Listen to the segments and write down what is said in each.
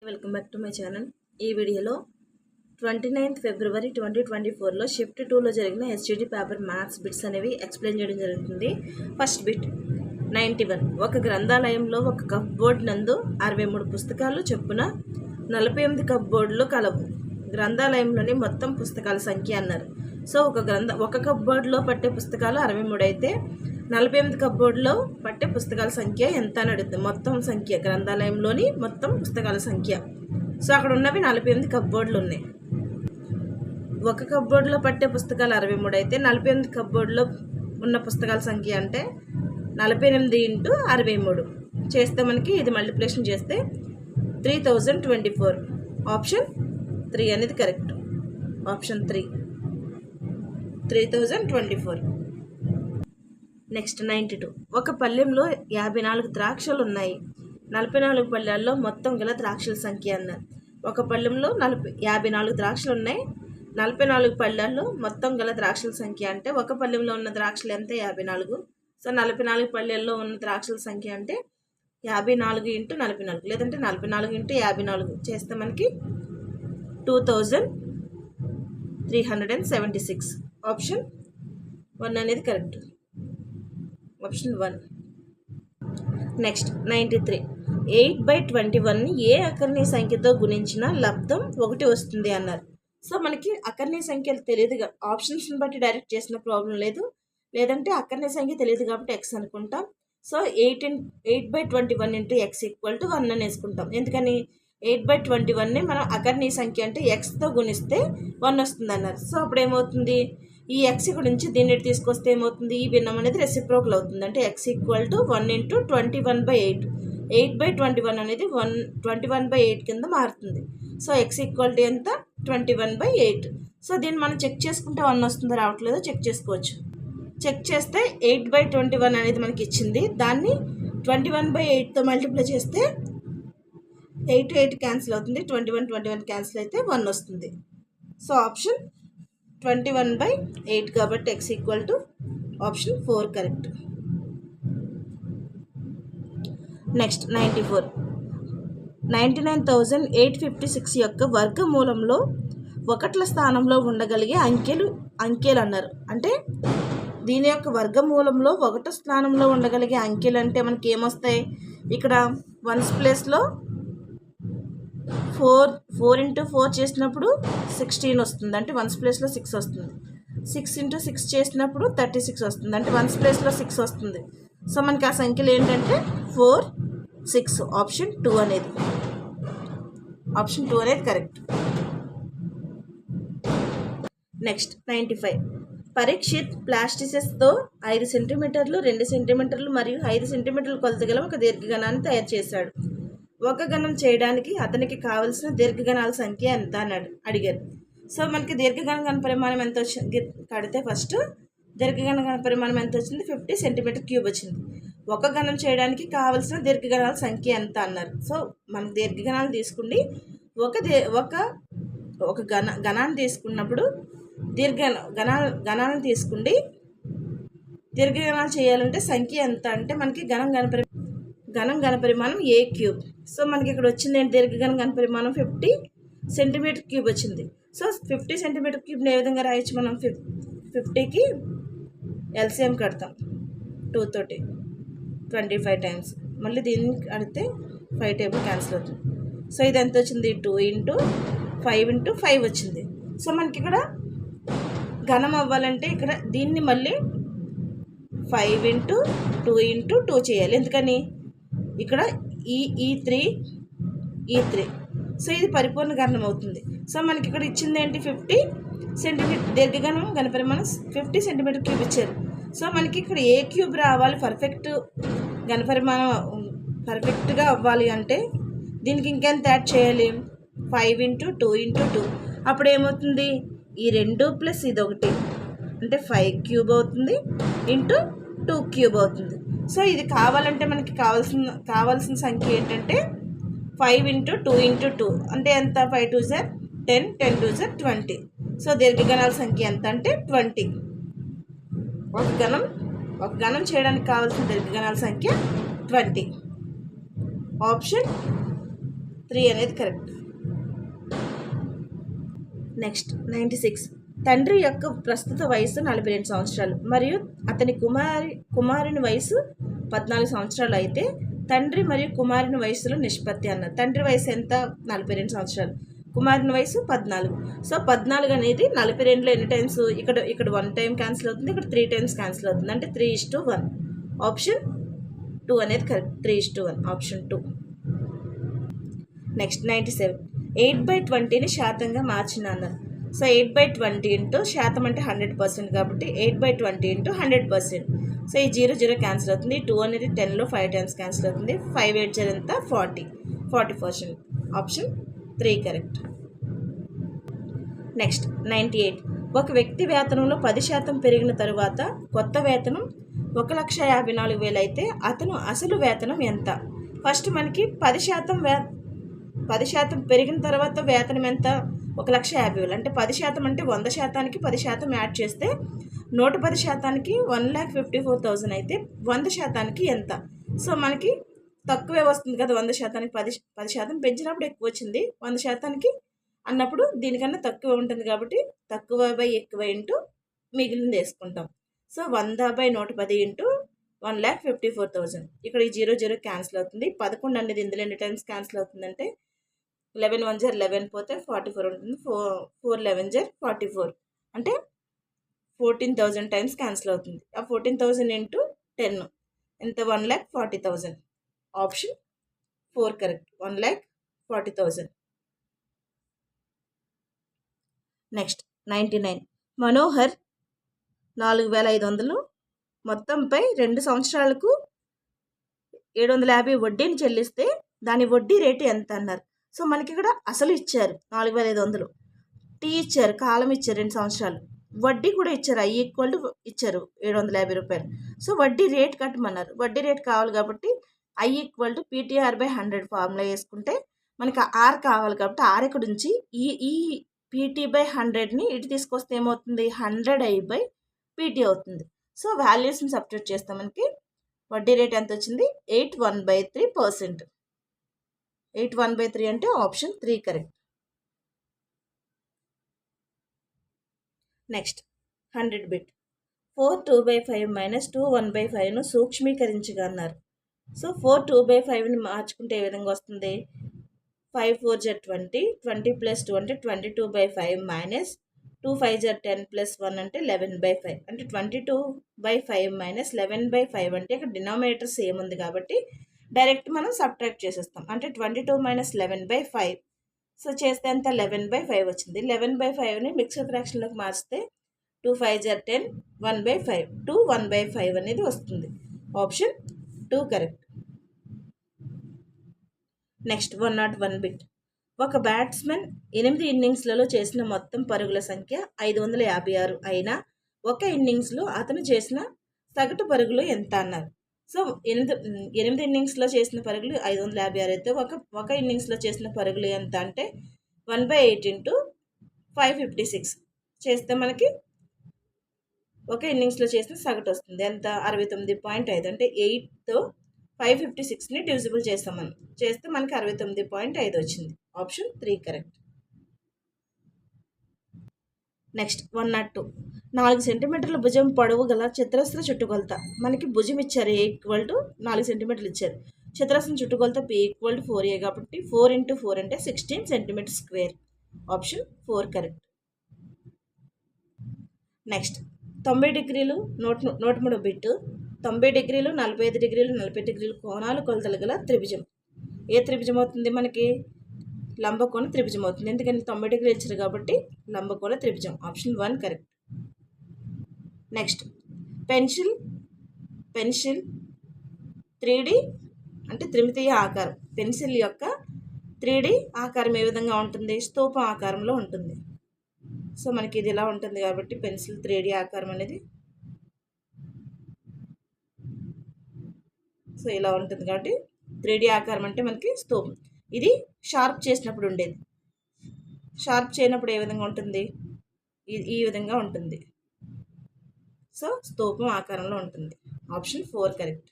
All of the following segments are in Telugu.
Welcome back to my channel. ఈ వీడియోలో 29th February 2024లో షిఫ్ట్ 2లో జరిగిన HGD పేపర్ మ్యాథ్స్ బిట్స్ అనేవి ఎక్స్ప్లెయిన్ చేయడం జరుగుతుంది. First bit 91. ఒక గ్రంథాలయంలో ఒక కప్ బోర్డు నందు 63 పుస్తకాలు చొప్పున 48 కప్ బోర్డులు కలవు. గ్రంథాలయంలోని మొత్తం పుస్తకాల సంఖ్య అన్నారు. సో ఒక కప్ బోర్డులో పట్టే పుస్తకాలు 63 అయితే 48 కప్ బోర్డులో పట్టే పుస్తకాల సంఖ్య ఎంత అని అడుగుతుంది. మొత్తం సంఖ్య, గ్రంథాలయంలోని మొత్తం పుస్తకాల సంఖ్య. సో అక్కడ ఉన్నవి 48 కప్ బోర్డులు ఉన్నాయి. ఒక కప్ బోర్డులో పట్టే పుస్తకాలు 63 అయితే 48 కప్ బోర్డులో ఉన్న పుస్తకాల సంఖ్య అంటే 48 × 63 చేస్తే మనకి ఇది మల్టిప్లికేషన్ చేస్తే 3024. ఆప్షన్ 3 అనేది కరెక్ట్. ఆప్షన్ 3 3024. నెక్స్ట్ 92. ఒక పళ్ళెంలో 54 ద్రాక్షలు ఉన్నాయి. 44 పళ్ళాల్లో మొత్తం గల ద్రాక్షల సంఖ్య అన్నారు. ఒక పళ్ళెంలో 54 ద్రాక్షలు ఉన్నాయి. 44 పళ్ళాల్లో మొత్తం గల ద్రాక్షల సంఖ్య అంటే ఒక పళ్ళెంలో ఉన్న ద్రాక్షలు ఎంత? 54. సో 44 పళ్ళెల్లో ఉన్న ద్రాక్షల సంఖ్య అంటే 54 × 44 లేదంటే 44 × 54 చేస్తే మనకి 2376. ఆప్షన్ 1 అనేది కరెక్ట్. ఆప్షన్ 1. నెక్స్ట్ 93. 8/21ని ఏ అకర్ణీయ సంఖ్యతో గుణించిన లబ్ధం 1 వస్తుంది అన్నారు. సో మనకి అకర్ణీయ సంఖ్యలు తెలియదు, ఆప్షన్స్ని బట్టి డైరెక్ట్ చేసిన ప్రాబ్లం లేదు. లేదంటే అకర్ణీయ సంఖ్య తెలియదు కాబట్టి x అనుకుంటాం. సో 8/21 × x = 1 అని వేసుకుంటాం. ఎందుకని 8/21ని మనం అకర్ణీయ సంఖ్య అంటే xతో గుణిస్తే 1 వస్తుంది అన్నారు. సో అప్పుడు ఏమవుతుంది, ఈ x గురించి దీన్ని తీసుకొస్తే ఏమవుతుంది, ఈ భిన్నం అనేది రెసిప్రోకల్ అవుతుంది. అంటే x = 1 × 21/8. 8/21 అనేది 21/8 కింద మారుతుంది. సో x = ఎంత? 21/8. సో దీన్ని మనం చెక్ చేసుకుంటే 1 వస్తుందో రావట్లేదో చెక్ చేసుకోవచ్చు. చెక్ చేస్తే 8/21 అనేది మనకి ఇచ్చింది. దాన్ని 21/8తో మల్టిప్లై చేస్తే 8 8 క్యాన్సిల్ అవుతుంది. 21 క్యాన్సిల్ అయితే 1 వస్తుంది. సో ఆప్షన్ 21/8 కాబట్టి x = ఆప్షన్ 4 కరెక్ట్. నెక్స్ట్ 94. 99,856 యొక్క వర్గమూలంలో 1ల స్థానంలో ఉండగలిగే అంకెలు అన్నారు. అంటే దీని యొక్క వర్గమూలంలో 1వ స్థానంలో ఉండగలిగే అంకెలు అంటే మనకి ఏమొస్తాయి, ఇక్కడ 1s ప్లేస్లో 4 × 4 చేసినప్పుడు 16 వస్తుంది. అంటే 1s ప్లేస్లో 6 వస్తుంది. 6 × 6 చేసినప్పుడు 36 వస్తుంది. అంటే 1s ప్లేస్లో 6 వస్తుంది. సో మనకి ఆ సంఖ్యలు ఏంటంటే 4 6. ఆప్షన్ 2 అనేది కరెక్ట్. నెక్స్ట్ 95. పరీక్షిత్ ప్లాస్టిసెస్తో 5 సెంటీమీటర్లు 2 సెంటీమీటర్లు మరియు 5 సెంటీమీటర్ల కొలత గల ఒక దీర్ఘగణాన్ని తయారు చేశాడు. ఒక గణం చేయడానికి అతనికి కావలసిన దీర్ఘగణాల సంఖ్య ఎంత అని అడిగారు. సో మనకి దీర్ఘగణ పరిమాణం ఎంత వచ్చింది కడితే ఫస్ట్ దీర్ఘగణ పరిమాణం ఎంత వచ్చింది, 50 cm³ వచ్చింది. ఒక గణం చేయడానికి కావలసిన దీర్ఘగణాల సంఖ్య ఎంత అన్నారు. సో మనకి దీర్ఘగణాలు తీసుకుండి ఒక గణాన్ని తీసుకున్నప్పుడు గణాలను తీసుకుండి దీర్ఘగణాలు చేయాలంటే సంఖ్య ఎంత అంటే మనకి గణం ఘనపరిమాణం a³ సో మనకి ఇక్కడ వచ్చింది ఏంటి, దీర్ఘగణ ఘనపరిమాణం 50 cm³ వచ్చింది. సో 50 cm³ ఏ విధంగా రాయొచ్చు, మనం 50కి LCM కడతాం 2 తోటి 25 times. మళ్ళీ దీన్ని కడితే 5 టేబుల్ క్యాన్సిల్ అవుతుంది. సో ఇది ఎంత వచ్చింది, 2 × 5 × 5 వచ్చింది. సో మనకి ఇక్కడ ఘనం అవ్వాలంటే ఇక్కడ దీన్ని మళ్ళీ 5 × 2 × 2 చేయాలి. ఎందుకని ఇక్కడ ఈ 3 సో ఇది పరిపూర్ణ గణం అవుతుంది. సో మనకి ఇక్కడ ఇచ్చింది ఏంటి, 50 cm దీర్ఘగణం ఘనపరిమాణం 50 cm³ ఇచ్చారు. సో మనకి ఇక్కడ a³ రావాలి, పర్ఫెక్ట్గా అవ్వాలి అంటే దీనికి ఇంకెంత యాడ్ చేయాలి, 5 × 2 × 2. అప్పుడు ఏమవుతుంది, ఈ 2 + ఇది 1 అంటే 5³ అవుతుంది × 2³ అవుతుంది. సో ఇది కావాలంటే మనకి కావాల్సిన సంఖ్య ఏంటంటే 5 × 2 × 2 అంటే ఎంత, 5 2 = 10 10 2 = 20. సో దీర్ఘగణాల సంఖ్య ఎంత అంటే 20. ఒక గణం చేయడానికి కావాల్సిన దీర్ఘగణాల సంఖ్య 20. ఆప్షన్ 3 అనేది కరెక్ట్. నెక్స్ట్ 96. తండ్రి యొక్క ప్రస్తుత వయసు 42 సంవత్సరాలు మరియు అతని కుమారుని వయసు 14 సంవత్సరాలు అయితే తండ్రి మరియు కుమారుని వయసులో నిష్పత్తి అన్నారు. తండ్రి వయసు ఎంత? 42 సంవత్సరాలు. కుమారుని వయసు 14. సో 14 అనేది 42లో ఎన్ని టైమ్స్? ఇక్కడ 1 టైం క్యాన్సిల్ అవుతుంది, ఇక్కడ 3 టైమ్స్ క్యాన్సిల్ అవుతుంది, అంటే 3:1. ఆప్షన్ 2 అనేది కరెక్ట్. 3:1 ఆప్షన్ 2. నెక్స్ట్ 97. 8/20ని శాతంగా మార్చిన అన్నారు. సో 8/20 ఇంటూ శాతం అంటే 100% కాబట్టి 8/20 ఇంటూ 100%. సో ఈ 0 క్యాన్సిల్ అవుతుంది. 2 అనేది 10లో 5 టైమ్స్ క్యాన్సిల్ అవుతుంది. 5 8 ఎంత? 40%. Option 3 correct. నెక్స్ట్ 98. ఒక వ్యక్తి వేతనంలో 10% పెరిగిన తరువాత కొత్త వేతనం 1,54,000 అయితే అతను అసలు వేతనం ఎంత? ఫస్ట్ మనకి 10% పెరిగిన తర్వాత వేతనం ఎంత? 1,50,000. అంటే 10% అంటే 100%కి 10% యాడ్ చేస్తే 110%కి 1,54,000 అయితే 100%కి ఎంత? సో మనకి తక్కువే వస్తుంది కదా. 100%కి 10% పెంచినప్పుడు ఎక్కువ వచ్చింది, 100%కి అన్నప్పుడు దీనికన్నా తక్కువ ఉంటుంది కాబట్టి తక్కువ బై ఎక్కువ ఇంటూ మిగిలింది వేసుకుంటాం. So 100/110 into 1,54,000. ఇక్కడ ఈ 0 క్యాన్సిల్ అవుతుంది. 11 అనేది ఇందులో ఎన్ని టైమ్స్ క్యాన్సిల్ అవుతుందంటే 11 1 11 పోతే 44 ఉంటుంది. 4 11 44 అంటే 14,000 టైమ్స్ క్యాన్సిల్ అవుతుంది. ఆ 14,000 ఇంటూ 10 ఎంత? 1,40,000. Option 4 correct. 1,40,000. నెక్స్ట్ 99. మనోహర్ 4,500 మొత్తంపై 2 సంవత్సరాలకు 750 వడ్డీని చెల్లిస్తే దాని వడ్డీ రేటు ఎంత అన్నారు. సో మనకి ఇక్కడ అసలు ఇచ్చారు 4,500, టీ ఇచ్చారు, కాలం ఇచ్చారు 2 సంవత్సరాలు, వడ్డీ కూడా ఇచ్చారు, I = ఇచ్చారు 750 రూపాయలు. సో వడ్డీ రేట్ కట్టమన్నారు. వడ్డీ రేట్ కావాలి కాబట్టి I = PT/100 ఫార్ములా వేసుకుంటే మనకి R కావాలి కాబట్టి R ఇక్కడ నుంచి ఈ PT/100ని ఇటు తీసుకొస్తే ఏమవుతుంది? 100I/PT అవుతుంది. సో వాల్యూస్ని సబ్స్టిట్యూట్ చేస్తాం. మనకి వడ్డీ రేట్ ఎంత వచ్చింది? 8.1/3%. 8.1/3 అంటే ఆప్షన్ 3 కరెక్ట్. Next 100 bit. 4 2/5 - 2 1/5ను సూక్ష్మీకరించగా అన్నారు. సో 4 2/5ని మార్చుకుంటే ఏ విధంగా వస్తుంది? 5 4 20, 20 + 2 అంటే 22/5 - 2 5 10 + 1 అంటే 11/5 అంటే 22/5 - 11/5 అంటే ఇక్కడ డినామినేటర్ సేమ్ ఉంది కాబట్టి డైరెక్ట్ మనం సబ్ట్రాక్ట్ చేసేస్తాం. అంటే 22 - 11/5. సో చేస్తే ఎంత? 11/5 వచ్చింది. 11/5ని మిక్స్డ్ ఫ్రాక్షన్లోకి మార్చితే 2 5 10 1/5 2 1/5 అనేది వస్తుంది. Option 2 correct. Next 101 bit. ఒక బ్యాట్స్మెన్ 8 ఇన్నింగ్స్లలో చేసిన మొత్తం పరుగుల సంఖ్య 556 అయినా ఒక ఇన్నింగ్స్లో అతను చేసిన సగటు పరుగులు ఎంత అన్నారు. సో 8 ఇన్నింగ్స్లో చేసిన పరుగులు 556 అయితే ఒక ఇన్నింగ్స్లో చేసిన పరుగులు ఎంత అంటే 1/8 ఇంటూ 556 చేస్తే మనకి ఒక ఇన్నింగ్స్లో చేసిన సగటు వస్తుంది. ఎంత? 69.5. అంటే 8తో 556ని డివిజిబుల్ చేస్తాం మనం. చేస్తే మనకి 69.5 వచ్చింది. Option 3 correct. నెక్స్ట్ 102. 4 సెంటీమీటర్ల భుజం పొడవు గల చతురస్ర చుట్టుకొలత. మనకి భుజం ఇచ్చారు, A = 4 సెంటీమీటర్లు ఇచ్చారు. చతురస్రం చుట్టుకొలత P = 4A కాబట్టి 4 × 4 అంటే 16 centimetre square. Option 4 correct. Next 90 డిగ్రీలు 103 బిట్. 90 డిగ్రీలు 45 డిగ్రీలు 40 డిగ్రీలు కోణాలు కొలతలు గల త్రిభుజం. ఏ త్రిభుజం అవుతుంది? మనకి లంబకోణ త్రిభుజం అవుతుంది. ఎందుకంటే 90 డిగ్రీలు ఇచ్చారు కాబట్టి లంబకోణ త్రిభుజం. Option 1 correct. Next pencil 3D అంటే త్రిమితీయ ఆకారం. పెన్సిల్ యొక్క 3D ఆకారం ఏ విధంగా ఉంటుంది? స్తూపం ఆకారంలో ఉంటుంది. సో మనకి ఇది ఇలా ఉంటుంది కాబట్టి పెన్సిల్ 3D ఆకారం అనేది సో ఇలా ఉంటుంది కాబట్టి 3D ఆకారం అంటే మనకి స్తూపం. ఇది షార్ప్ చేసినప్పుడు ఉండేది. షార్ప్ చేయనప్పుడు ఏ విధంగా ఉంటుంది? ఈ విధంగా ఉంటుంది. సో స్తూపం ఆకారంలో ఉంటుంది. Option 4 correct.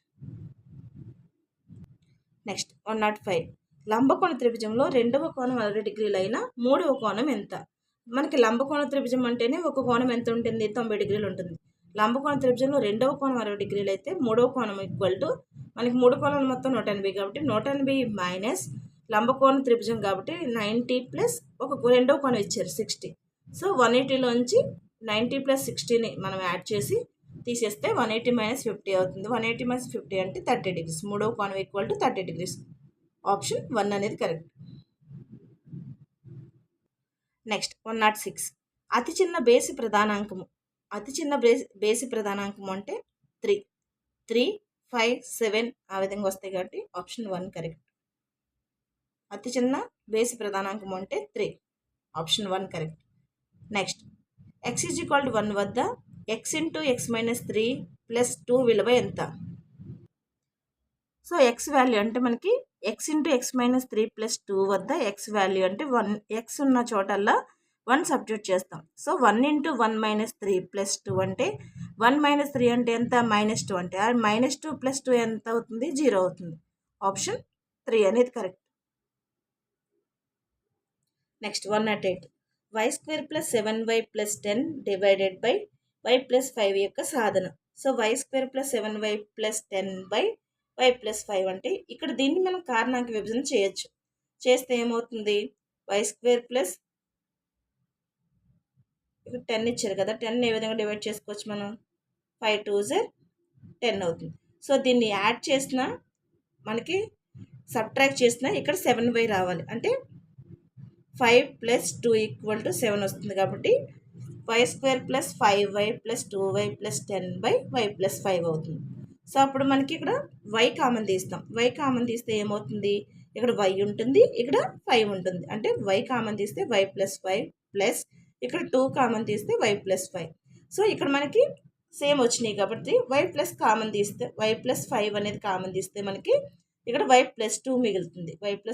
నెక్స్ట్ 105. లంబకోణ త్రిభుజంలో రెండవ కోణం 60 డిగ్రీలు అయినా మూడవ కోణం ఎంత? మనకి లంబకోణ త్రిభుజం అంటేనే ఒక కోణం ఎంత ఉంటుంది? 90 డిగ్రీలు ఉంటుంది. లంబకోణ త్రిభుజంలో రెండవ కోణం 60 డిగ్రీలు అయితే మూడవ కోణం ఈక్వల్ టు మనకి మూడు కోణాలు మొత్తం 180 కాబట్టి 180 మైనస్ లంబకోణ త్రిభుజం కాబట్టి 90 ప్లస్ ఒక రెండవ కోణం ఇచ్చారు 60. సో 180లోంచి 90 ప్లస్ 60ని మనం యాడ్ చేసి తీసేస్తే 180 మైనస్ 50 అవుతుంది. 180 మైనస్ 50 అంటే 30 డిగ్రీస్. మూడవ కోణం ఈక్వల్ టు 30 డిగ్రీస్. ఆప్షన్ 1 అనేది కరెక్ట్. నెక్స్ట్ 106. అతి చిన్న బేసి ప్రధానాంకము అంటే 3, 5, 7 ఆ విధంగా వస్తాయి కాబట్టి ఆప్షన్ 1 కరెక్ట్. అతి చిన్న బేసి ప్రధానాంకం అంటే 3, ఆప్షన్ 1 కరెక్ట్. నెక్స్ట్ x = 1 వద్ద x × x-3 + 2 విలువ ఎంత? సో x వాల్యూ అంటే మనకి x × x-3 + 2 వద్ద x వాల్యూ అంటే 1, x ఉన్న చోటల్లా 1 సబ్స్టిట్యూట్ చేస్తాం. సో 1 × 1 - 3 + 2 అంటే 1 - 3 అంటే ఎంత? -2 అంటే -2 + 2 ఎంత అవుతుంది? 0 అవుతుంది. ఆప్షన్ 3 అనేది correct. Next 108. y² + 7y + 10 divided by y + 5 యొక్క సాధన. సో y² + 7y + 10 y + 5 అంటే ఇక్కడ దీన్ని మనం కారణాంక విభజన చేయొచ్చు. చేస్తే ఏమవుతుంది? y² ప్లస్ ఇక్కడ 10 ఇచ్చారు కదా, 10 ఏ విధంగా డివైడ్ చేసుకోవచ్చు మనం? 5 × 2 = 10 అవుతుంది. సో దీన్ని యాడ్ చేసిన మనకి సబ్ట్రాక్ట్ చేసిన ఇక్కడ 7y రావాలి. అంటే 5 + 2 = 7 వస్తుంది కాబట్టి y² + 5y + 2y + 10/y + 5 అవుతుంది. సో అప్పుడు మనకి ఇక్కడ y కామన్ తీస్తాం. y కామన్ తీస్తే ఏమవుతుంది? ఇక్కడ y ఉంటుంది, ఇక్కడ 5 ఉంటుంది. అంటే y కామన్ తీస్తే y + 5 ప్లస్ ఇక్కడ 2 కామన్ తీస్తే y + 5. సో ఇక్కడ మనకి సేమ్ వచ్చినాయి కాబట్టి y ప్లస్ కామన్ తీస్తే y + 5 అనేది కామన్ తీస్తే మనకి ఇక్కడ y + 2 మిగులుతుంది. y +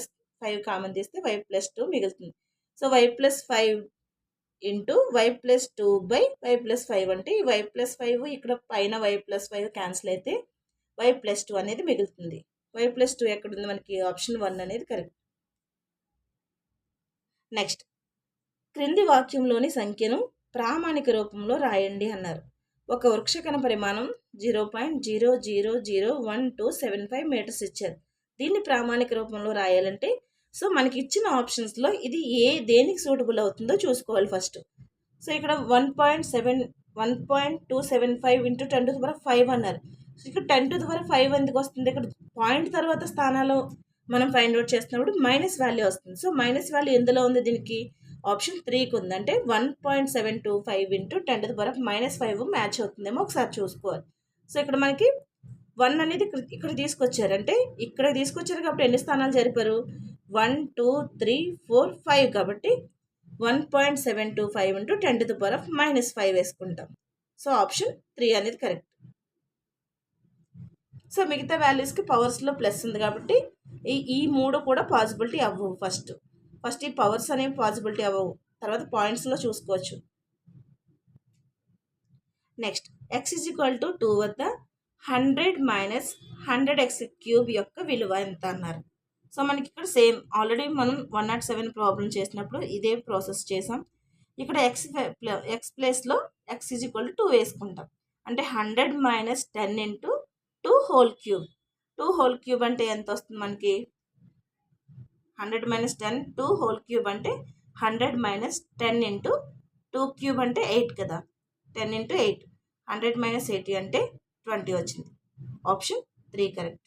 5 కామన్ తీస్తే y + 2 మిగులుతుంది. So y + 5 into y + 2/y + 5 అంటే ఈ y + 5 ఇక్కడ పైన y + 5 క్యాన్సిల్ అయితే y + 2 అనేది మిగులుతుంది. y + 2 ఎక్కడుంది మనకి? ఆప్షన్ 1 అనేది కరెక్ట్. నెక్స్ట్ క్రింది వాక్యంలోని సంఖ్యను ప్రామాణిక రూపంలో రాయండి అన్నారు. ఒక వృక్షకణ పరిమాణం 0.000127 మీటర్స్ ఇచ్చారు. దీన్ని ప్రామాణిక రూపంలో రాయాలంటే సో మనకి ఇచ్చిన ఆప్షన్స్లో ఇది దేనికి సూటబుల్ అవుతుందో చూసుకోవాలి ఫస్ట్. సో ఇక్కడ 1.275 × 10⁵ అన్నారు. సో ఇక్కడ 10⁵ ఎందుకు వస్తుంది? ఇక్కడ పాయింట్ తర్వాత స్థానాలు మనం ఫైండ్ అవుట్ చేస్తున్నప్పుడు మైనస్ వాల్యూ వస్తుంది. సో మైనస్ వాల్యూ ఎందులో ఉంది? దీనికి ఆప్షన్ 3కి ఉంది. అంటే 1.725 × 10⁻⁻5 మ్యాచ్ అవుతుందేమో ఒకసారి చూసుకోవాలి. సో ఇక్కడ మనకి 1 అనేది ఇక్కడ తీసుకొచ్చారు. అంటే ఇక్కడ తీసుకొచ్చారు కాబట్టి ఎన్ని స్థానాలు జరిపారు? 1, 2, 3, 4, 5 కాబట్టి 1.725 × 10⁻⁻5 వేసుకుంటాం. సో ఆప్షన్ 3 అనేది కరెక్ట్. సో మిగతా వాల్యూస్కి పవర్స్లో ప్లస్ ఉంది కాబట్టి ఈ 3 కూడా పాసిబిలిటీ అవ్వవు. ఫస్ట్ ఈ పవర్స్ అనేవి పాసిబిలిటీ అవ్వవు, తర్వాత పాయింట్స్లో చూసుకోవచ్చు. నెక్స్ట్ x = 2 వద్ద 100 - 100x³ యొక్క విలువ ఎంత అన్నారు. సో మనకి ఇక్కడ సేమ్ ఆల్రెడీ మనం 107 ప్రాబ్లం చేసినప్పుడు ఇదే ప్రాసెస్ చేసాం. ఇక్కడ x ప్లేస్లో x = 2 వేసుకుంటాం. అంటే 100 - 10 × 2 హోల్ క్యూబ్. 2 హోల్ క్యూబ్ అంటే ఎంత వస్తుంది మనకి? 100 - 10 2 హోల్ క్యూబ్ అంటే 100 - 10 × 2³ అంటే 8 కదా. 10 × 8 100 - 80 అంటే 20 వచ్చింది. Option 3 correct.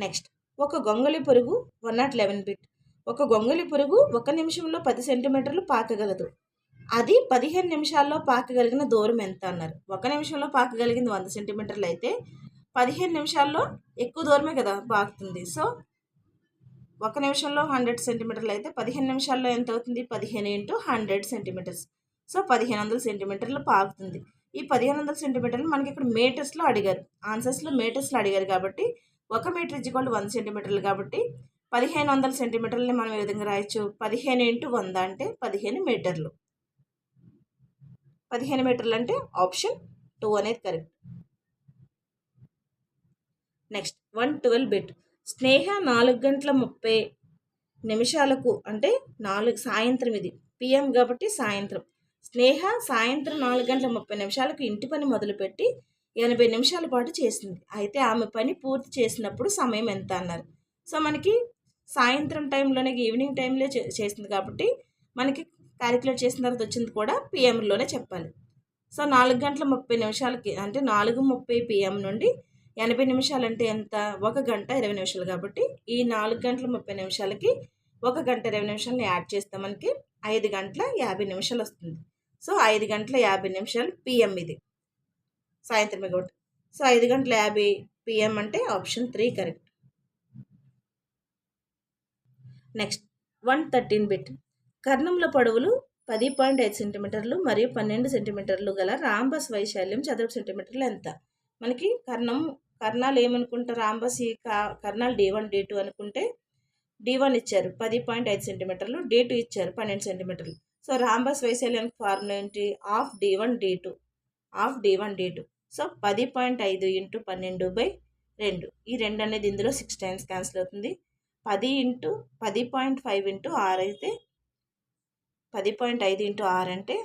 నెక్స్ట్ ఒక గొంగళి పురుగు 111 బిట్. ఒక గొంగళి పురుగు 1 నిమిషంలో 10 సెంటీమీటర్లు పాకగలదు. అది 15 నిమిషాల్లో పాకగలిగిన దూరం ఎంత అన్నారు. 1 నిమిషంలో పాకగలిగింది 100 సెంటీమీటర్లు అయితే 15 నిమిషాల్లో ఎక్కువ దూరమే కదా పాకుతుంది. సో 1 నిమిషంలో 100 సెంటీమీటర్లు అయితే 15 నిమిషాల్లో ఎంత అవుతుంది? 15 × 100 సెంటీమీటర్స్. సో 1500 సెంటీమీటర్లు పాకుతుంది. ఈ 1500 సెంటీమీటర్లు మనకి ఇక్కడ మీటర్స్లో అడిగారు. ఆన్సర్స్లో మీటర్స్లో అడిగారు కాబట్టి 1 మీటర్ = 100 సెంటీమీటర్లు కాబట్టి 1500 సెంటీమీటర్లని మనం ఏ విధంగా రాయొచ్చు? 15 × 100 అంటే 15 మీటర్లు. 15 మీటర్లు అంటే ఆప్షన్ 2 అనేది కరెక్ట్. Next 112 bit. స్నేహ 4:30 అంటే సాయంత్రం, ఇది పిఎం కాబట్టి సాయంత్రం. స్నేహ సాయంత్రం 4:30 ఇంటి పని మొదలుపెట్టి 80 నిమిషాల పాటు చేసింది. అయితే ఆమె పని పూర్తి చేసినప్పుడు సమయం ఎంత అన్నారు. సో మనకి సాయంత్రం టైంలోనే, ఈవినింగ్ టైంలో చేసింది కాబట్టి మనకి క్యాలిక్యులేట్ చేసిన తర్వాత వచ్చింది కూడా పిఎంలోనే చెప్పాలి. సో 4:30 అంటే 4:30 పిఎం నుండి 80 నిమిషాలు అంటే ఎంత? 1 గంట 20 నిమిషాలు. కాబట్టి ఈ 4:30 1 గంట 20 నిమిషాలని యాడ్ చేస్తే మనకి 5 గంటల 50 నిమిషాలు వస్తుంది. సో 5 గంటల 50 నిమిషాలు పిఎం, ఇది సాయంత్రం కాబట్టి. సో 5 గంటల 50 పిఎం అంటే ఆప్షన్ 3 కరెక్ట్. Next 113 bit. కర్ణముల పొడవులు 10.5 సెంటీమీటర్లు మరియు 12 సెంటీమీటర్లు గల రాంబస్ వైశాల్యం చదరపు సెంటీమీటర్లు ఎంత? మనకి కర్ణాలు ఏమనుకుంటే రాంబస్ ఈ కర్ణాలు D1 D2 అనుకుంటే D1 ఇచ్చారు 10.5 సెంటీమీటర్లు, D2 ఇచ్చారు 12 సెంటీమీటర్లు. సో రాంబస్ వైశాల్యానికి ఫార్ములా ఏంటి? Of D1 D2, of D1 D2. So 10.5 into 12/2. ఈ 2 అనేది ఇందులో 6 టైమ్స్ క్యాన్సిల్ అవుతుంది. 10.5 ఇంటూ 6 అయితే 10.5 ఇంటూ 6 అంటే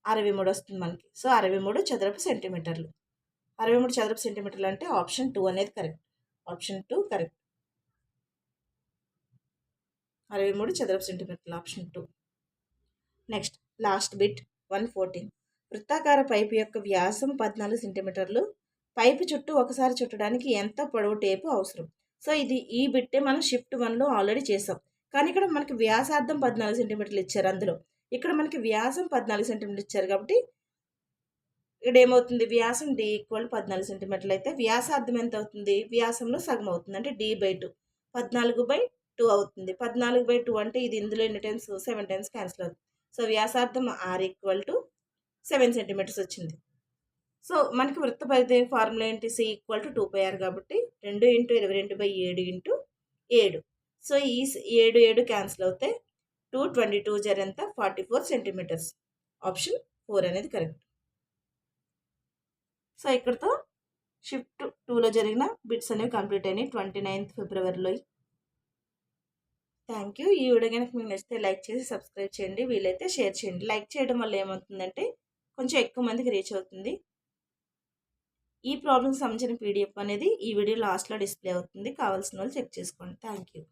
63 వస్తుంది మనకి. సో 63 చదరపు సెంటీమీటర్లు. 63 చదరపు సెంటీమీటర్లు అంటే ఆప్షన్ 2 అనేది కరెక్ట్. Option 2 correct. 63 చదరపు సెంటీమీటర్లు, ఆప్షన్ 2. Next last bit 114. వృత్తాకార పైపు యొక్క వ్యాసం 14 సెంటీమీటర్లు. పైపు చుట్టూ ఒకసారి చుట్టడానికి ఎంత పొడవు టేపు అవసరం? సో ఈ బిట్టే మనం షిఫ్ట్ 1లో ఆల్రెడీ చేసాం. కానీ ఇక్కడ మనకి వ్యాసార్థం 14 సెంటీమీటర్లు ఇచ్చారు. అందులో ఇక్కడ మనకి వ్యాసం 14 సెంటీమీటర్లు ఇచ్చారు కాబట్టి ఇక్కడ ఏమవుతుంది? వ్యాసం D = 14 సెంటీమీటర్లు అయితే వ్యాసార్థం ఎంత అవుతుంది? వ్యాసంలో సగం అవుతుంది, అంటే D/2, 14/2 అవుతుంది. 14/2 అంటే ఇది ఇందులో ఎన్ని టైమ్స్? 7 టైమ్స్ క్యాన్సిల్ అవుతుంది. సో వ్యాసార్థం R = 7 సెంటీమీటర్స్ వచ్చింది. సో మనకి వృత్త పరిధి ఫార్ములా ఏంటి? C = 2πr కాబట్టి 2 × 22/7 × 7. సో ఈ 7 క్యాన్సిల్ అవుతాయి. 222 ఎంత? 44 సెంటీమీటర్స్. ఆప్షన్ 4 అనేది కరెక్ట్. సో ఇక్కడతో షిఫ్ట్ 2లో జరిగిన బిట్స్ అనేవి కంప్లీట్ అయినాయి 29th ఫిబ్రవరిలో. Thank you. ఈ వీడియో కనుక మీకు నచ్చితే లైక్ చేసి సబ్స్క్రైబ్ చేయండి, వీలైతే షేర్ చేయండి. లైక్ చేయడం వల్ల ఏమవుతుందంటే కొంచెం ఎక్కువ మందికి రీచ్ అవుతుంది. ఈ ప్రాబ్లమ్కి సంబంధించిన PDF అనేది ఈ వీడియో లాస్ట్లో డిస్ప్లే అవుతుంది, కావాల్సిన వాళ్ళు చెక్ చేసుకోండి. Thank you.